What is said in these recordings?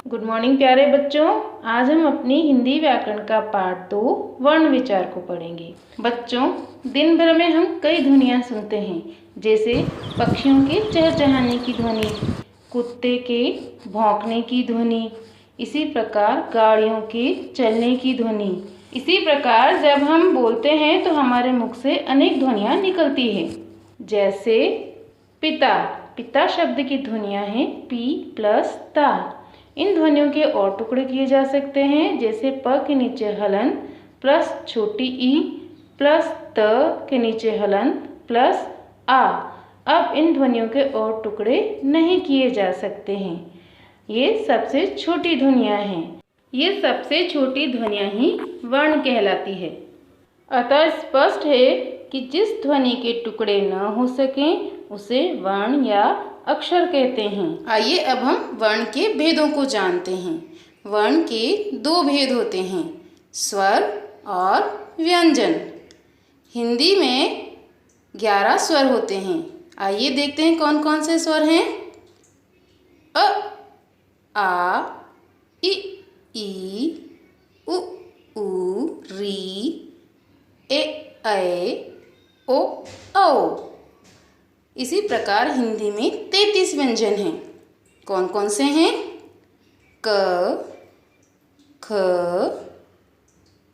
Good morning प्यारे बच्चों। आज हम अपनी हिंदी व्याकरण का पाठ 2 वर्ण विचार को पढ़ेंगे। बच्चों, दिन भर में हम कई ध्वनियाँ सुनते हैं, जैसे पक्षियों के चहचहाने की ध्वनि, कुत्ते के भौंकने की ध्वनि, इसी प्रकार गाड़ियों के चलने की ध्वनि। इसी प्रकार जब हम बोलते हैं तो हमारे मुख से अनेक ध्वनियाँ निकलती हैं, जैसे पिता। पिता शब्द की ध्वनियाँ हैं पी प्लस ता। इन ध्वनियों के और टुकड़े किए जा सकते हैं, जैसे प के नीचे हलंत प्लस छोटी ई प्लस त के नीचे हलंत प्लस आ। अब इन ध्वनियों के और टुकड़े नहीं किए जा सकते हैं। ये सबसे छोटी ध्वनियाँ हैं। ये सबसे छोटी ध्वनियाँ ही वर्ण कहलाती है। अतः स्पष्ट है कि जिस ध्वनि के टुकड़े न हो सकें उसे वर्ण या अक्षर कहते हैं। आइए अब हम वर्ण के भेदों को जानते हैं। वर्ण के दो भेद होते हैं, स्वर और व्यंजन। हिंदी में 11 स्वर होते हैं। आइए देखते हैं कौन कौन से स्वर हैं। अ, आ, इ, ई, उ, री, ए, ऐ, ओ, औ। इसी प्रकार हिंदी में 33 व्यंजन हैं। कौन कौन से हैं? क, ख,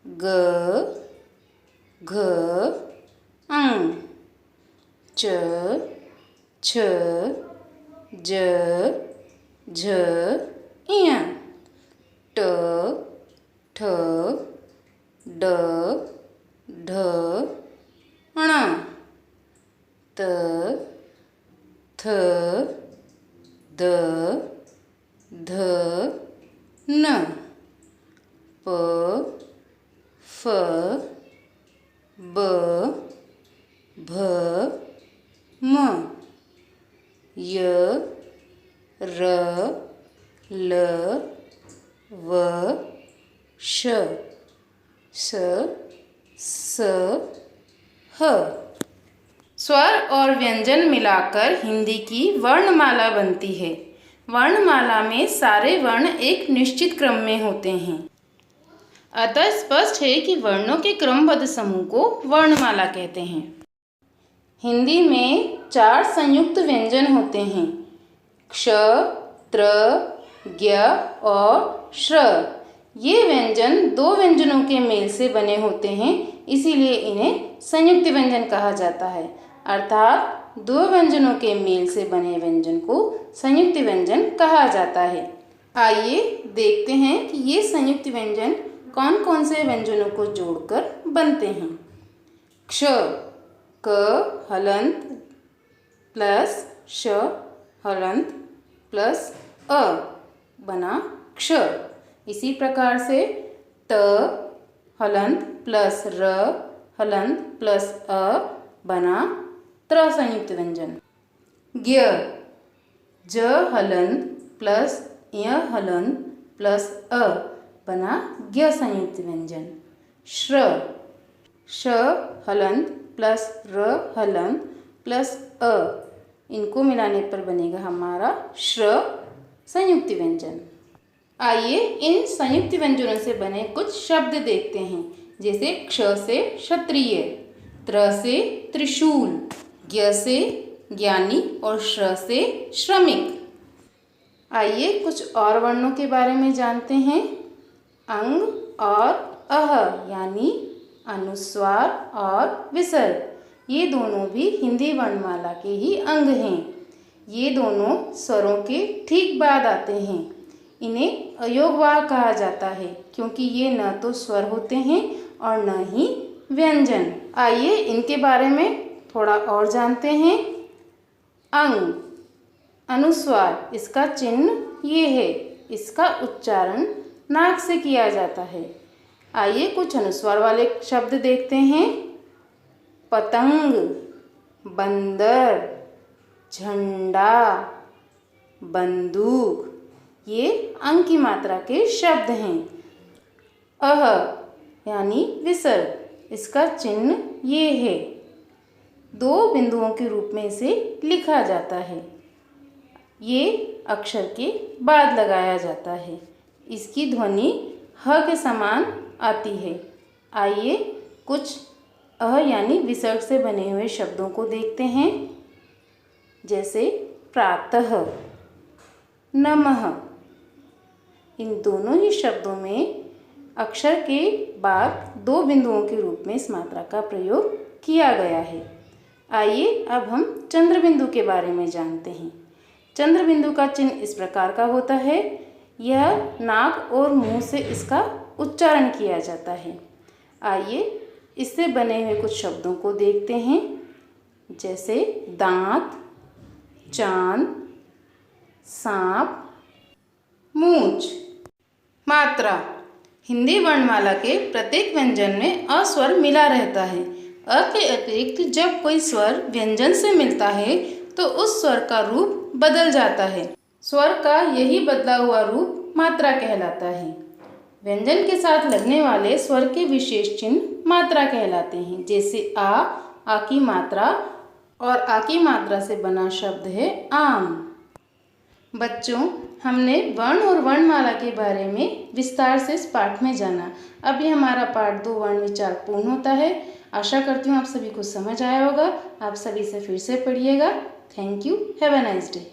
ग, घ, ङ, च, छ, ज, झ, ञ, ट, ठ, ड, ढ, ण, त, थ, द, ध, न, प, फ, ब, भ, म, य, र, ल, व, श, स, स, ह। स्वर और व्यंजन मिलाकर हिंदी की वर्णमाला बनती है। वर्णमाला में सारे वर्ण एक निश्चित क्रम में होते हैं। अतः स्पष्ट है कि वर्णों के क्रमबद्ध समूह को वर्णमाला कहते हैं। हिंदी में 4 संयुक्त व्यंजन होते हैं, क्ष, त्र, ज्ञ और श्र। ये व्यंजन 2 व्यंजनों के मेल से बने होते हैं, इसीलिए इन्हें संयुक्त व्यंजन कहा जाता है। अर्थात 2 व्यंजनों के मेल से बने व्यंजन को संयुक्त व्यंजन कहा जाता है। आइए देखते हैं कि ये संयुक्त व्यंजन कौन कौन से व्यंजनों को जोड़कर बनते हैं। क्ष, क हलंत प्लस श हलंत प्लस अ बना क्ष। इसी प्रकार से त हलंत प्लस र हलंत प्लस अ बना त्र संयुक्त व्यंजन। ज्ञ, ज हलंत प्लस य हलंत प्लस अ बना ज्ञ संयुक्त व्यंजन। श्र, श हलंत प्लस र हलंत प्लस अ, इनको मिलाने पर बनेगा हमारा श्र संयुक्त व्यंजन। आइए इन संयुक्त व्यंजनों से बने कुछ शब्द देखते हैं, जैसे क्ष से क्षत्रिय, त्र से त्रिशूल, ज्ञ से ज्ञानी और श्र से श्रमिक। आइए कुछ और वर्णों के बारे में जानते हैं। अंग और अह यानी अनुस्वार और विसर्ग, ये दोनों भी हिंदी वर्णमाला के ही अंग हैं। ये दोनों स्वरों के ठीक बाद आते हैं। इन्हें अयोगवाह कहा जाता है, क्योंकि ये न तो स्वर होते हैं और न ही व्यंजन। आइए इनके बारे में थोड़ा और जानते हैं। अंग, अनुस्वार, इसका चिन्ह ये है, इसका उच्चारण नाक से किया जाता है। आइए कुछ अनुस्वार वाले शब्द देखते हैं। पतंग, बंदर, झंडा, बंदूक, ये अंग की मात्रा के शब्द हैं। अह यानी विसर्ग, इसका चिन्ह ये है, 2 बिंदुओं के रूप में इसे लिखा जाता है। ये अक्षर के बाद लगाया जाता है। इसकी ध्वनि ह के समान आती है। आइए कुछ अ यानी विसर्ग से बने हुए शब्दों को देखते हैं, जैसे प्रातः, नमः। इन दोनों ही शब्दों में अक्षर के बाद 2 बिंदुओं के रूप में इस मात्रा का प्रयोग किया गया है। आइए अब हम चंद्र बिंदु के बारे में जानते हैं। चंद्र बिंदु का चिन्ह इस प्रकार का होता है। यह नाक और मुंह से इसका उच्चारण किया जाता है। आइए इससे बने हुए कुछ शब्दों को देखते हैं, जैसे दांत, चांद, सांप, मूंछ। मात्रा। हिंदी वर्णमाला के प्रत्येक व्यंजन में अ स्वर मिला रहता है। अ के अतिरिक्त जब कोई स्वर व्यंजन से मिलता है तो उस स्वर का रूप बदल जाता है। स्वर का यही बदला हुआ रूप मात्रा कहलाता है। व्यंजन के साथ लगने वाले स्वर के विशेष चिन्ह मात्रा कहलाते हैं, जैसे आ की मात्रा, और आ की मात्रा से बना शब्द है आम। बच्चों, हमने वर्ण और वर्णमाला के बारे में विस्तार से इस पाठ में जाना। अभी हमारा पाठ 2 वर्ण विचार पूर्ण होता है। आशा करती हूँ आप सभी को समझ आया होगा। आप सभी से फिर से पढ़िएगा। Thank you. Have a nice day.